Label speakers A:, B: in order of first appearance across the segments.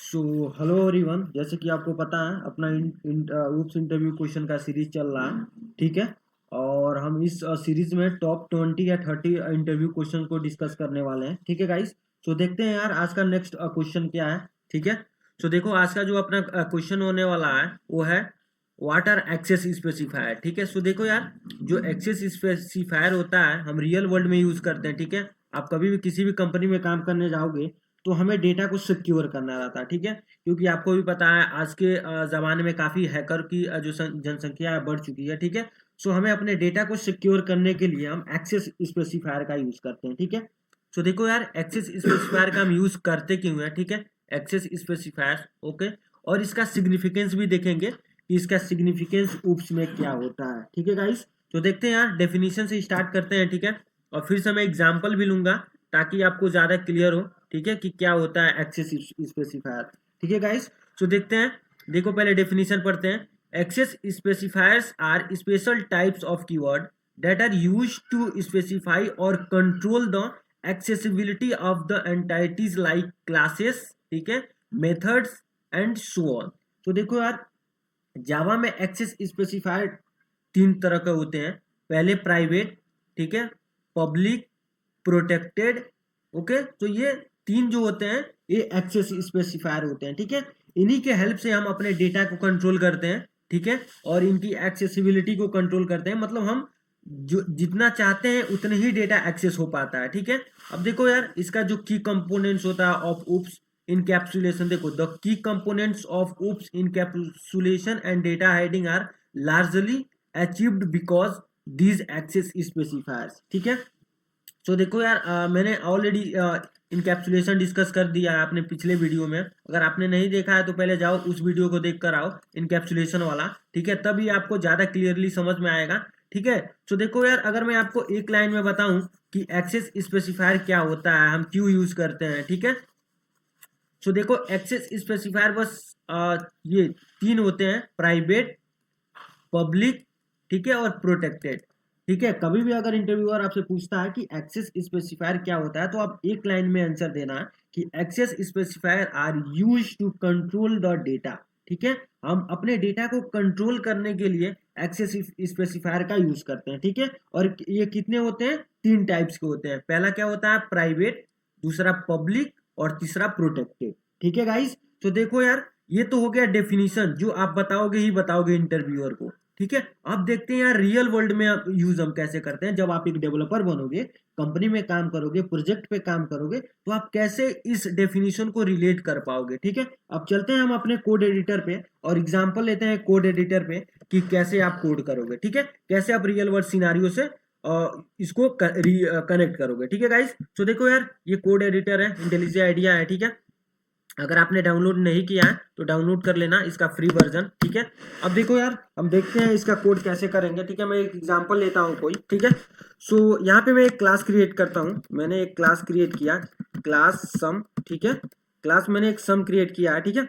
A: So hello everyone, जैसे कि आपको पता है अपना UPS इंटरव्यू क्वेश्चन का सीरीज चल रहा है। ठीक है। और हम इस सीरीज में टॉप 20 या 30 इंटरव्यू क्वेश्चन को डिस्कस करने वाले हैं। ठीक है गाइस। सो देखते हैं यार आज का नेक्स्ट क्वेश्चन क्या है। ठीक है। सो देखो आज का जो अपना क्वेश्चन होने वाला है वो है व्हाट आर एक्सेस स्पेसिफायर। ठीक है। सो देखो यार, जो एक्सेस स्पेसिफायर होता है हम रियल वर्ल्ड में यूज करते हैं। ठीक है। आप कभी भी किसी भी कंपनी में काम करने जाओगे तो हमें डेटा को सिक्योर करना रहता है। ठीक है। क्योंकि आपको भी पता है आज के ज़माने में काफ़ी हैकर की जो जनसंख्या है बढ़ चुकी है। ठीक है। सो हमें अपने डेटा को सिक्योर करने के लिए हम एक्सेस स्पेसिफायर का यूज़ करते हैं। ठीक है। सो देखो यार, एक्सेस स्पेसिफायर का हम यूज़ करते क्यों है। ठीक है। Access specifier, okay. और इसका सिग्निफिकेंस भी देखेंगे कि इसका सिग्निफिकेंस ऊप्स में क्या होता है। ठीक है गाइस। तो देखते हैं यार, डेफिनेशन से स्टार्ट करते हैं। ठीक है। और फिर से मैं एग्जाम्पल भी लूंगा ताकि आपको ज़्यादा क्लियर हो। ठीक है, कि क्या होता है एक्सेस स्पेसिफायर। ठीक है गाइस। तो देखते हैं, देखो पहले डेफिनेशन पढ़ते हैं। Access specifiers are special types of keyword that are used to specify और control the accessibility of the entities like classes, ठीक है, मेथड्स एंड सो ऑन। तो देखो यार, जावा में एक्सेस स्पेसिफायर तीन तरह के होते हैं। पहले प्राइवेट, ठीक है, पब्लिक, प्रोटेक्टेड। ओके। तो ये तीन जो होते हैं ये एक्सेस स्पेसिफायर होते हैं। ठीक है। इन्हीं के हेल्प से हम अपने डेटा को कंट्रोल करते हैं। ठीक है। और इनकी एक्सेसिबिलिटी को कंट्रोल करते हैं, मतलब हम जो जितना चाहते हैं उतने ही डेटा एक्सेस हो पाता है। ठीक है। अब देखो यार, इसका जो की कंपोनेंट्स होता है ऑफ ऊप्स इनकैप्सुलेशन, देखो the key components of OOPS encapsulation and data hiding are largely achieved because these access specifiers. ठीक है। तो देखो यार, मैंने ऑलरेडी इनकैप्सुलेशन डिस्कस कर दिया है अपने पिछले वीडियो में। अगर आपने नहीं देखा है तो पहले जाओ उस वीडियो को देख कर आओ, इनकैप्सुलेशन वाला। ठीक है। तभी आपको ज़्यादा क्लियरली समझ में आएगा। ठीक है। तो देखो यार, अगर मैं आपको एक लाइन में बताऊं कि एक्सेस स्पेसिफायर क्या होता है, हम क्यों यूज करते हैं। ठीक है। तो देखो, एक्सेस स्पेसिफायर बस ये तीन होते हैं, प्राइवेट, पब्लिक, ठीक है, और प्रोटेक्टेड। ठीक है। कभी भी अगर इंटरव्यूअर आपसे पूछता है कि एक्सेस स्पेसिफायर क्या होता है तो आप एक लाइन में आंसर देना है कि access specifier are use to control the data. ठीक है। हम अपने डेटा को कंट्रोल करने के लिए एक्सेस स्पेसिफायर का यूज करते हैं। ठीक है। और ये कितने होते हैं, तीन टाइप्स के होते हैं। पहला क्या होता है, प्राइवेट, दूसरा पब्लिक, और तीसरा प्रोटेक्टेड। ठीक है गाइस। तो देखो यार, ये तो हो गया डेफिनेशन जो आप बताओगे ही बताओगे इंटरव्यूअर को। ठीक है। अब देखते हैं यार रियल वर्ल्ड में यूज हम कैसे करते हैं। जब आप एक डेवलपर बनोगे, कंपनी में काम करोगे, प्रोजेक्ट पे काम करोगे, तो आप कैसे इस डेफिनेशन को रिलेट कर पाओगे। ठीक है। अब चलते हैं हम अपने कोड एडिटर पे और एग्जांपल लेते हैं कोड एडिटर पे कि कैसे आप कोड करोगे। ठीक है। कैसे आप रियल वर्ल्ड सिनारियो से इसको कनेक्ट करोगे। ठीक है गाइस। तो देखो यार, ये कोड एडिटर है, इंटेलिजेंट आइडिया है। ठीक है। अगर आपने डाउनलोड नहीं किया है तो डाउनलोड कर लेना इसका फ्री वर्जन। ठीक है। अब देखो यार, हम देखते हैं इसका कोड कैसे करेंगे। ठीक है। मैं एक एग्जांपल लेता हूँ कोई। ठीक है। सो यहाँ पे मैं एक क्लास क्रिएट करता हूँ। मैंने एक क्लास क्रिएट किया, क्लास सम। ठीक है। क्लास मैंने एक सम क्रिएट किया है। ठीक है।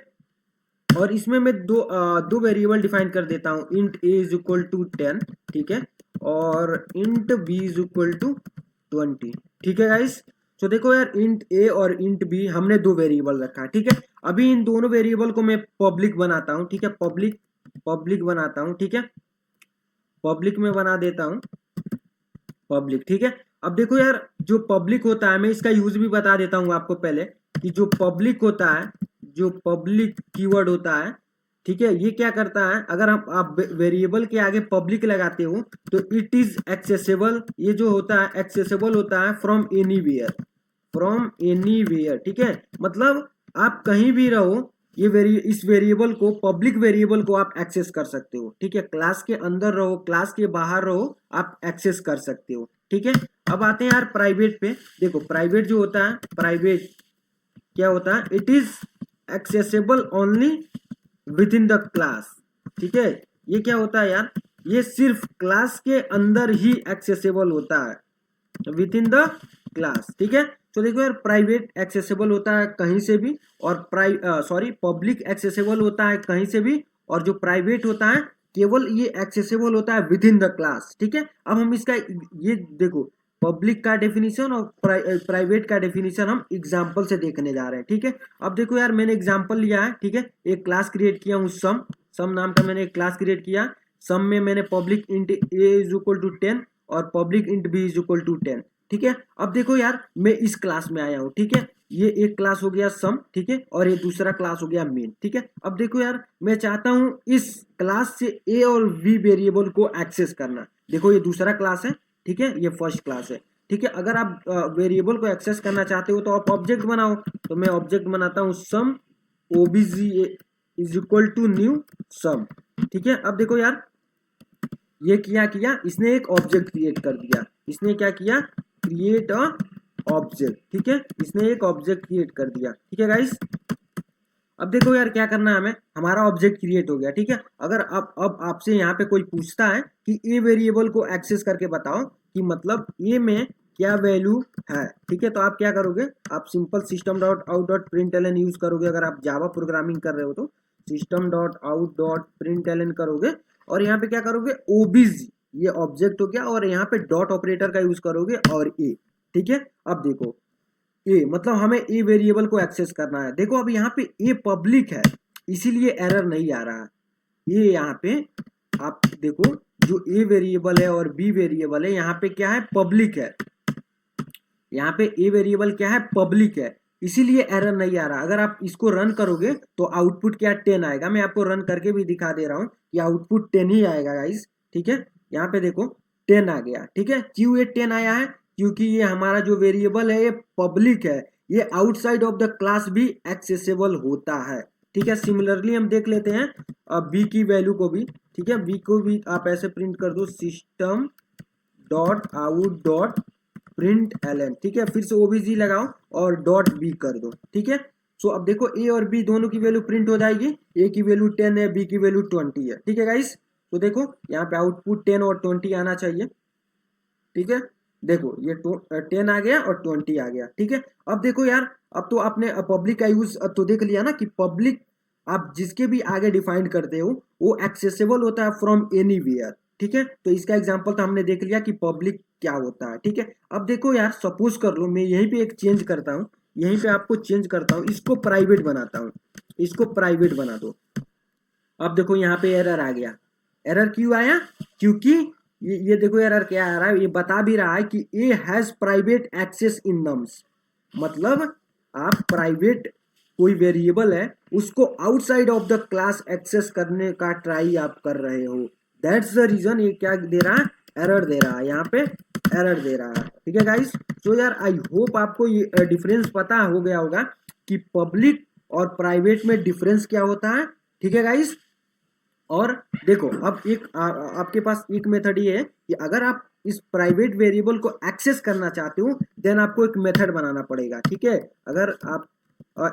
A: और इसमें मैं दो वेरिएबल डिफाइन कर देता हूँ, int A is equal to 10, ठीक है, और int B is equal to 20। ठीक है गाइस। तो देखो यार, इंट ए और इंट बी हमने दो वेरिएबल रखा है। ठीक है। अभी इन दोनों वेरिएबल को मैं पब्लिक बनाता हूँ। ठीक है। पब्लिक पब्लिक बनाता हूँ। ठीक है। पब्लिक में बना देता हूँ पब्लिक। ठीक है। अब देखो यार, जो पब्लिक होता है, मैं इसका यूज भी बता देता हूँ आपको पहले कि जो पब्लिक होता है, जो पब्लिक कीवर्ड होता है, ठीक है, ये क्या करता है, अगर हम आप वेरिएबल के आगे पब्लिक लगाते हो तो इट इज एक्सेसिबल। ये जो होता है एक्सेसिबल होता है फ्रॉम एनीवेयर, फ्रॉम एनीवेयर। ठीक है। मतलब आप कहीं भी रहो, इस वेरिएबल को, पब्लिक वेरिएबल को आप एक्सेस कर सकते हो। ठीक है। क्लास के अंदर रहो, क्लास के बाहर रहो, आप एक्सेस कर सकते हो। ठीक है। अब आते हैं यार प्राइवेट पे। देखो प्राइवेट जो होता है, प्राइवेट क्या होता है, it is accessible only with in the class. ठीक है। ये क्या होता है यार, ये सिर्फ क्लास के अंदर ही एक्सेसिबल होता है, विद इन द क्लास। ठीक है। तो देखो यार, प्राइवेट एक्सेसिबल होता है कहीं से भी, और पब्लिक एक्सेसिबल होता है कहीं से भी, और जो प्राइवेट होता है केवल ये एक्सेसिबल होता है विद इन द क्लास। ठीक है। अब हम इसका ये देखो, पब्लिक का डेफिनेशन और प्राइवेट का डेफिनेशन हम एग्जाम्पल से देखने जा रहे हैं, ठीक है। अब देखो यार, मैंने एग्जाम्पल लिया है, ठीक है, एक क्लास क्रिएट किया हूँ सम नाम का मैंने एक क्लास क्रिएट किया। सम में मैंने public int A is equal to 10 और public int B is equal to 10, ठीक है। अब देखो यार, मैं इस क्लास में आया हूँ, ठीक है, ये एक क्लास हो गया सम, ठीक है, और ये दूसरा क्लास हो गया मेन, ठीक है। अब देखो यार, मैं चाहता हूँ इस क्लास से ए और बी वेरिएबल को एक्सेस करना। देखो ये दूसरा क्लास है, ठीक है, ये फर्स्ट क्लास है, ठीक है। अगर आप वेरिएबल को एक्सेस करना चाहते हो तो आप ऑब्जेक्ट बनाओ। तो मैं ऑब्जेक्ट बनाता हूँ some obj is equal to new some, ठीक है। अब देखो यार, ये किया इसने एक ऑब्जेक्ट क्रिएट कर दिया। इसने क्या किया, क्रिएट अ ऑब्जेक्ट, ठीक है, इसने एक ऑब्जेक्ट क्रिएट कर दिया, ठीक है गाइस। अब देखो यार, क्या करना है हमें, हमारा ऑब्जेक्ट क्रिएट हो गया, ठीक है। अगर अब आपसे यहाँ पे कोई पूछता है कि ए वेरिएबल को एक्सेस करके बताओ कि मतलब ए में क्या वैल्यू है, ठीक है, तो आप क्या करोगे, आप simple system dot out dot println use करोगे। अगर आप जावा प्रोग्रामिंग कर रहे हो तो system dot out dot println करोगे और यहाँ पे क्या करोगे, ओबीजी, ये ऑब्जेक्ट हो गया, और यहाँ पे डॉट ऑपरेटर का यूज करोगे और ए, ठीक है। अब देखो ए मतलब हमें ए वेरिएबल को एक्सेस करना है। देखो अब यहाँ पे ए पब्लिक है, इसीलिए एरर नहीं आ रहा। ये यहाँ पे आप देखो, जो ए वेरिएबल है और बी वेरिएबल है, यहाँ पे क्या है, पब्लिक है। यहाँ पे ए वेरिएबल क्या है, पब्लिक है, इसीलिए एरर नहीं आ रहा। अगर आप इसको रन करोगे तो आउटपुट क्या 10 आएगा। मैं आपको रन करके भी दिखा दे रहा हूँ कि आउटपुट 10 ही आएगा गाइस, ठीक है। यहाँ पे देखो 10 आ गया, ठीक है। क्यों ये 10 आया है, क्योंकि ये हमारा जो वेरिएबल है ये पब्लिक है, ये आउटसाइड ऑफ द क्लास भी एक्सेसिबल होता है, ठीक है। सिमिलरली हम देख लेते हैं बी की वैल्यू को भी, ठीक है। बी को भी आप ऐसे प्रिंट कर दो, system dot out dot println एलन, ठीक है, फिर से ओबीजी लगाओ और डॉट बी कर दो, ठीक है। सो अब देखो ए और बी दोनों की वैल्यू प्रिंट हो जाएगी। ए की वैल्यू 10 है, बी की वैल्यू 20 है, ठीक है गाइस। तो देखो यहाँ पे आउटपुट 10 और 20 आना चाहिए, ठीक है। देखो ये 10 आ गया और 20 आ गया, ठीक है। अब देखो यार, अब तो आपने पब्लिक का यूज तो देख लिया ना कि पब्लिक आप जिसके भी आगे डिफाइन करते हो वो एक्सेसिबल होता है फ्रॉम एनीवेयर, ठीक है। तो इसका एग्जांपल तो हमने देख लिया कि पब्लिक क्या होता है, ठीक है। अब देखो यार, सपोज कर लो मैं यहीं पे एक चेंज करता हूँ, यहीं पे आपको चेंज करता हूँ, इसको प्राइवेट बनाता हूँ, इसको प्राइवेट बना दो। अब देखो यहाँ पे एरर आ गया। एरर क्यों आया, क्योंकि ये देखो एरर क्या आ रहा है, ये बता भी रहा है कि A has private access in nums. मतलब आप प्राइवेट कोई वेरिएबल है उसको outside of the class access करने का ट्राई आप कर रहे हो, दैट्स द रीजन ये क्या दे रहा है, एरर दे रहा है, यहाँ पे एरर दे रहा है, ठीक है गाइस। तो यार आई होप आपको ये डिफरेंस पता हो गया होगा कि पब्लिक और प्राइवेट में डिफरेंस क्या होता है, ठीक है गाइस। और देखो अब एक आपके पास एक मेथड ये है कि अगर आप इस प्राइवेट वेरिएबल को एक्सेस करना चाहते हो देन आपको एक मेथड बनाना पड़ेगा, ठीक है। अगर आप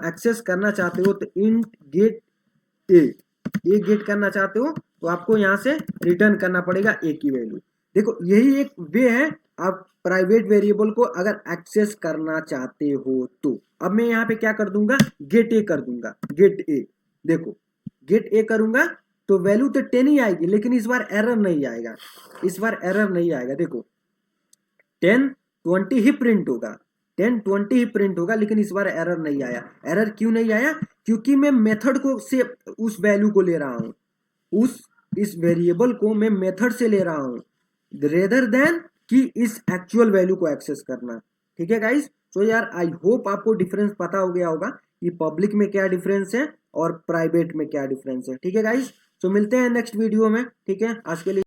A: एक्सेस करना चाहते हो तो इंट गेट ए गेट करना चाहते हो तो आपको यहाँ से रिटर्न करना पड़ेगा ए की वैल्यू। देखो यही एक वे है आप प्राइवेट वेरिएबल को अगर एक्सेस करना चाहते हो तो। अब मैं यहाँ पे क्या कर दूंगा, गेट ए कर दूंगा, गेट ए। देखो गेट ए करूंगा तो वैल्यू तो 10 ही आएगी, लेकिन इस बार एरर नहीं आएगा, इस बार एरर नहीं आएगा। देखो 10 20 ही प्रिंट होगा, 10 20 ही प्रिंट होगा, लेकिन इस बार एरर नहीं आया। एरर क्यों नहीं आया, क्योंकि मैं मेथड को से उस वैल्यू को ले रहा हूँ, इस वेरिएबल को मैं मेथड से ले रहा हूँ रेदर देन कि इस एक्चुअल वैल्यू को एक्सेस करना, ठीक है गाइस। तो यार आई होप आपको डिफरेंस पता हो गया होगा कि पब्लिक में क्या डिफरेंस है और प्राइवेट में क्या डिफरेंस है, ठीक है गाइस। तो मिलते हैं नेक्स्ट वीडियो में, ठीक है। आज के लिए